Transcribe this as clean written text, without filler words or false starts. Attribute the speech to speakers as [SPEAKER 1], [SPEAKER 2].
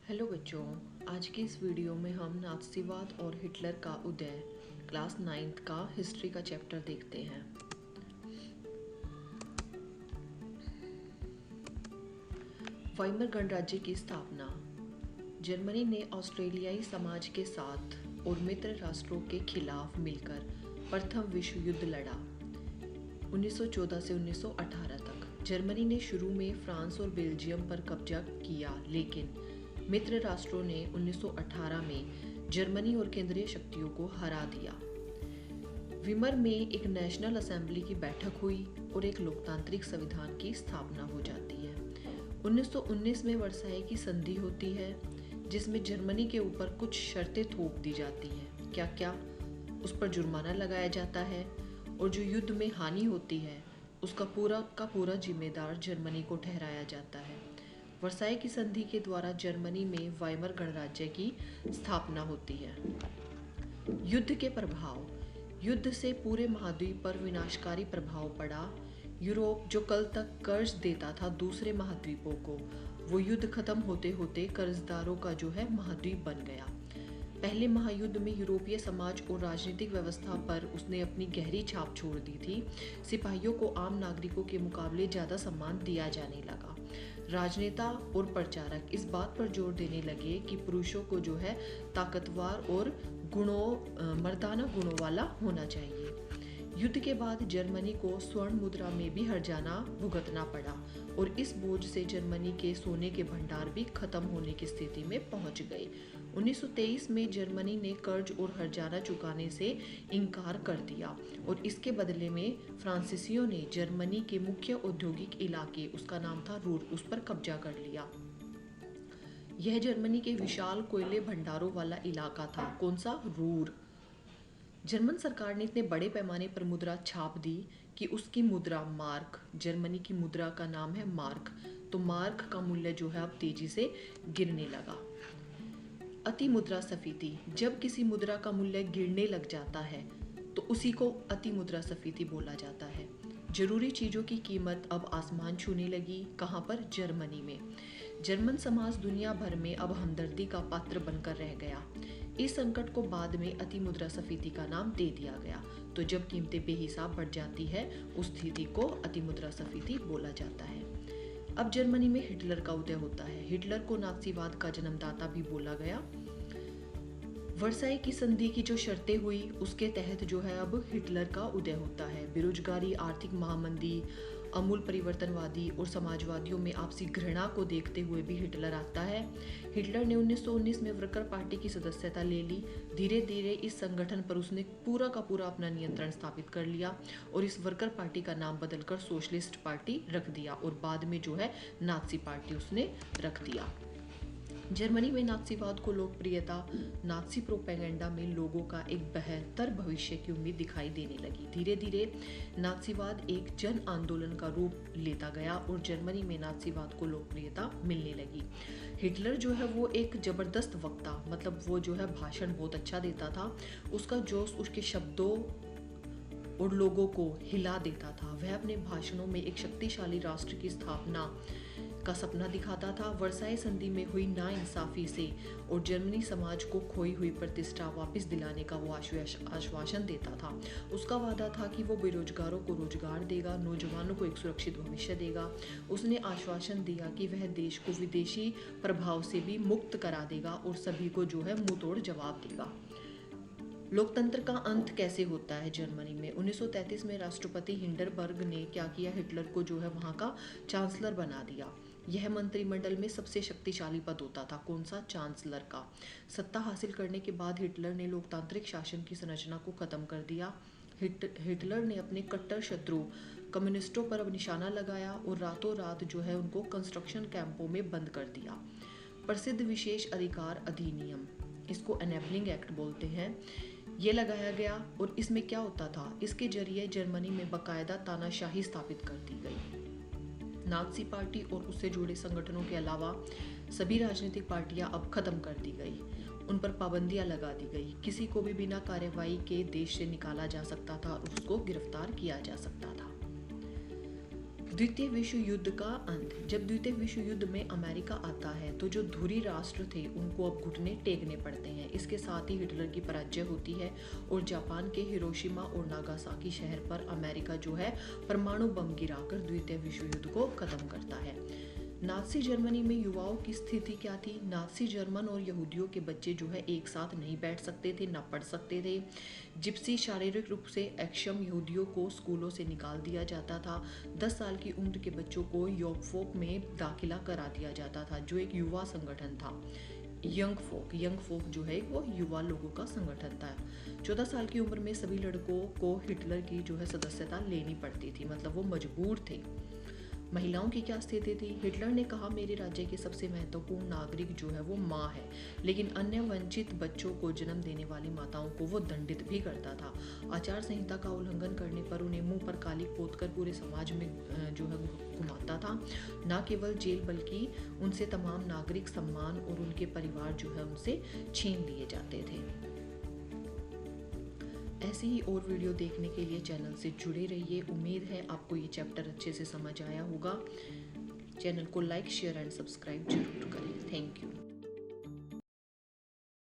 [SPEAKER 1] Hello बच्चों, आज की इस वीडियो में हम नात्सीवाद और हिटलर का उदय क्लास 9th का हिस्ट्री का चैप्टर देखते हैं। वाइमर गणराज्य की स्थापना। जर्मनी ने ऑस्ट्रेलियाई समाज के साथ और मित्र राष्ट्रों के खिलाफ मिलकर प्रथम विश्व युद्ध लड़ा। 1914 से 1918 तक जर्मनी ने शुरू में फ्रांस और बेल्जियम पर कब्जा किया, लेकिन मित्र राष्ट्रों ने 1918 में जर्मनी और केंद्रीय शक्तियों को हरा दिया। वीमर में एक नेशनल असेंबली की बैठक हुई और एक लोकतांत्रिक संविधान की स्थापना हो जाती है। 1919 में वर्साई की संधि होती है, जिसमें जर्मनी के ऊपर कुछ शर्तें थोप दी जाती हैं। क्या क्या? उस पर जुर्माना लगाया जाता है और जो युद्ध में हानि होती है उसका पूरा का पूरा जिम्मेदार जर्मनी को ठहराया जाता है। वर्साई की संधि के द्वारा जर्मनी में वाइमर गणराज्य की स्थापना होती है। युद्ध के प्रभाव। युद्ध से पूरे महाद्वीप पर विनाशकारी प्रभाव पड़ा। यूरोप जो कल तक कर्ज देता था दूसरे महाद्वीपों को, वो युद्ध खत्म होते होते कर्जदारों का जो है महाद्वीप बन गया। पहले महायुद्ध में यूरोपीय समाज और राजनीतिक व्यवस्था पर उसने अपनी गहरी छाप छोड़ दी थी। सिपाहियों को आम नागरिकों के मुकाबले ज़्यादा सम्मान दिया जाने लगा। राजनेता और प्रचारक इस बात पर जोर देने लगे कि पुरुषों को जो है ताकतवर और मर्दाना गुणों वाला होना चाहिए। युद्ध के बाद जर्मनी को स्वर्ण मुद्रा में भी हर्जाना भुगतना पड़ा और इस बोझ से जर्मनी के सोने के भंडार भी खत्म होने की स्थिति में पहुंच गए। 1923 में जर्मनी ने कर्ज और हर्जाना चुकाने से इनकार कर दिया और इसके बदले में फ्रांसीसियों ने जर्मनी के मुख्य औद्योगिक इलाके, उसका नाम था रूर, उस पर कब्जा कर लिया। यह जर्मनी के विशाल कोयले भंडारों वाला इलाका था। कौन सा? रूर। जर्मन सरकार ने इतने बड़े पैमाने पर मुद्रा छाप दी कि उसकी मुद्रा मार्क, जर्मनी की मुद्रा का नाम है मार्क, तो मार्क का मूल्य जो है अब तेजी से गिरने लगा। अति मुद्रास्फीति। जब किसी मुद्रा का मूल्य गिरने लग जाता है तो उसी को अति मुद्रास्फीति बोला जाता है। जरूरी चीज़ों की कीमत अब आसमान छूने लगी। कहाँ पर? जर्मनी में। जर्मन समाज दुनिया भर में अब हमदर्दी का पात्र बनकर रह गया। इस संकट को बाद में अति मुद्रास्फीति का नाम दे दिया गया। तो जब कीमतें बेहिसाब बढ़ जाती है उस स्थिति को अति मुद्रास्फीति बोला जाता है। अब जर्मनी में हिटलर का उदय होता है। हिटलर को नात्सीवाद का जन्मदाता भी बोला गया। वर्साई की संधि की जो शर्तें हुई उसके तहत जो है अब हिटलर का उदय होता है। बेरोजगारी, आर्थिक महामंदी, अमूल परिवर्तनवादी और समाजवादियों में आपसी घृणा को देखते हुए भी हिटलर आता है। हिटलर ने 1919 में वर्कर पार्टी की सदस्यता ले ली। धीरे धीरे इस संगठन पर उसने पूरा का पूरा अपना नियंत्रण स्थापित कर लिया और इस वर्कर पार्टी का नाम बदलकर सोशलिस्ट पार्टी रख दिया और बाद में जो है नात्सी पार्टी उसने रख दिया। जर्मनी में नात्सीवाद को लोकप्रियता, नात्सी प्रोपेगेंडा में लोगों का एक बेहतर भविष्य की उम्मीद दिखाई देने लगी। धीरे धीरे नात्सीवाद एक जन आंदोलन का रूप लेता गया और जर्मनी में नात्सीवाद को लोकप्रियता मिलने लगी। हिटलर जो है वो एक जबरदस्त वक्ता, मतलब वो जो है भाषण बहुत अच्छा देता था। उसका जोश उसके शब्दों और लोगों को हिला देता था। वह अपने भाषणों में एक शक्तिशाली राष्ट्र की स्थापना का सपना दिखाता था। वर्साई संधि में हुई नाइंसाफी से और जर्मनी समाज को खोई हुई प्रतिष्ठा वापस दिलाने का वो आश्वासन देता था। उसका वादा था कि वो बेरोजगारों को रोजगार देगा, नौजवानों को एक सुरक्षित भविष्य देगा। उसने आश्वासन दिया कि वह देश को विदेशी प्रभाव से भी मुक्त करा देगा और सभी को जो है मुंह तोड़ जवाब देगा। लोकतंत्र का अंत कैसे होता है जर्मनी में? 1933 में राष्ट्रपति हिंडरबर्ग ने क्या किया? हिटलर को जो है वहाँ का चांसलर बना दिया। यह मंत्रिमंडल में सबसे शक्तिशाली पद होता था। कौन सा? चांसलर का। सत्ता हासिल करने के बाद हिटलर ने लोकतांत्रिक शासन की संरचना को खत्म कर दिया। हिटलर ने अपने कट्टर शत्रु कम्युनिस्टों पर अब निशाना लगाया और रातों रात जो है उनको कंस्ट्रक्शन कैंपों में बंद कर दिया। प्रसिद्ध विशेष अधिकार अधिनियम, इसको एनेबलिंग एक्ट बोलते हैं, ये लगाया गया और इसमें क्या होता था? इसके जरिए जर्मनी में बाकायदा तानाशाही स्थापित कर दी गई। नात्सी पार्टी और उससे जुड़े संगठनों के अलावा सभी राजनीतिक पार्टियां अब खत्म कर दी गई। उन पर पाबंदियां लगा दी गई। किसी को भी बिना कार्रवाई के देश से निकाला जा सकता था और उसको गिरफ्तार किया जा सकता था। द्वितीय विश्व युद्ध का अंत। जब द्वितीय विश्व युद्ध में अमेरिका आता है तो जो धुरी राष्ट्र थे उनको अब घुटने टेकने पड़ते हैं। इसके साथ ही हिटलर की पराजय होती है और जापान के हिरोशिमा और नागासाकी शहर पर अमेरिका जो है परमाणु बम गिराकर द्वितीय विश्व युद्ध को खत्म करता है। नाज़ी जर्मनी में युवाओं की स्थिति क्या थी? नाज़ी जर्मन और यहूदियों के बच्चे जो है एक साथ नहीं बैठ सकते थे, ना पढ़ सकते थे। जिप्सी शारीरिक रूप से अक्षम यहूदियों को स्कूलों से निकाल दिया जाता था। 10 साल की उम्र के बच्चों को योगफोक में दाखिला करा दिया जाता था, जो एक युवा संगठन था। यंग फोक जो है वो युवा लोगों का संगठन था। 14 साल की उम्र में सभी लड़कों को हिटलर की जो है सदस्यता लेनी पड़ती थी, मतलब वो मजबूर थे। महिलाओं की क्या स्थिति थी? हिटलर ने कहा मेरे राज्य के सबसे महत्वपूर्ण नागरिक जो है वो माँ है, लेकिन अन्य वंचित बच्चों को जन्म देने वाली माताओं को वो दंडित भी करता था। आचार संहिता का उल्लंघन करने पर उन्हें मुंह पर कालिक पोतकर पूरे समाज में जो है घुमाता था। न केवल जेल बल्कि उनसे तमाम नागरिक सम्मान और उनके परिवार जो है उनसे छीन लिए जाते थे। ऐसी ही और वीडियो देखने के लिए चैनल से जुड़े रहिए। उम्मीद है आपको ये चैप्टर अच्छे से समझ आया होगा। चैनल को लाइक, शेयर एंड सब्सक्राइब जरूर करें। Thank you.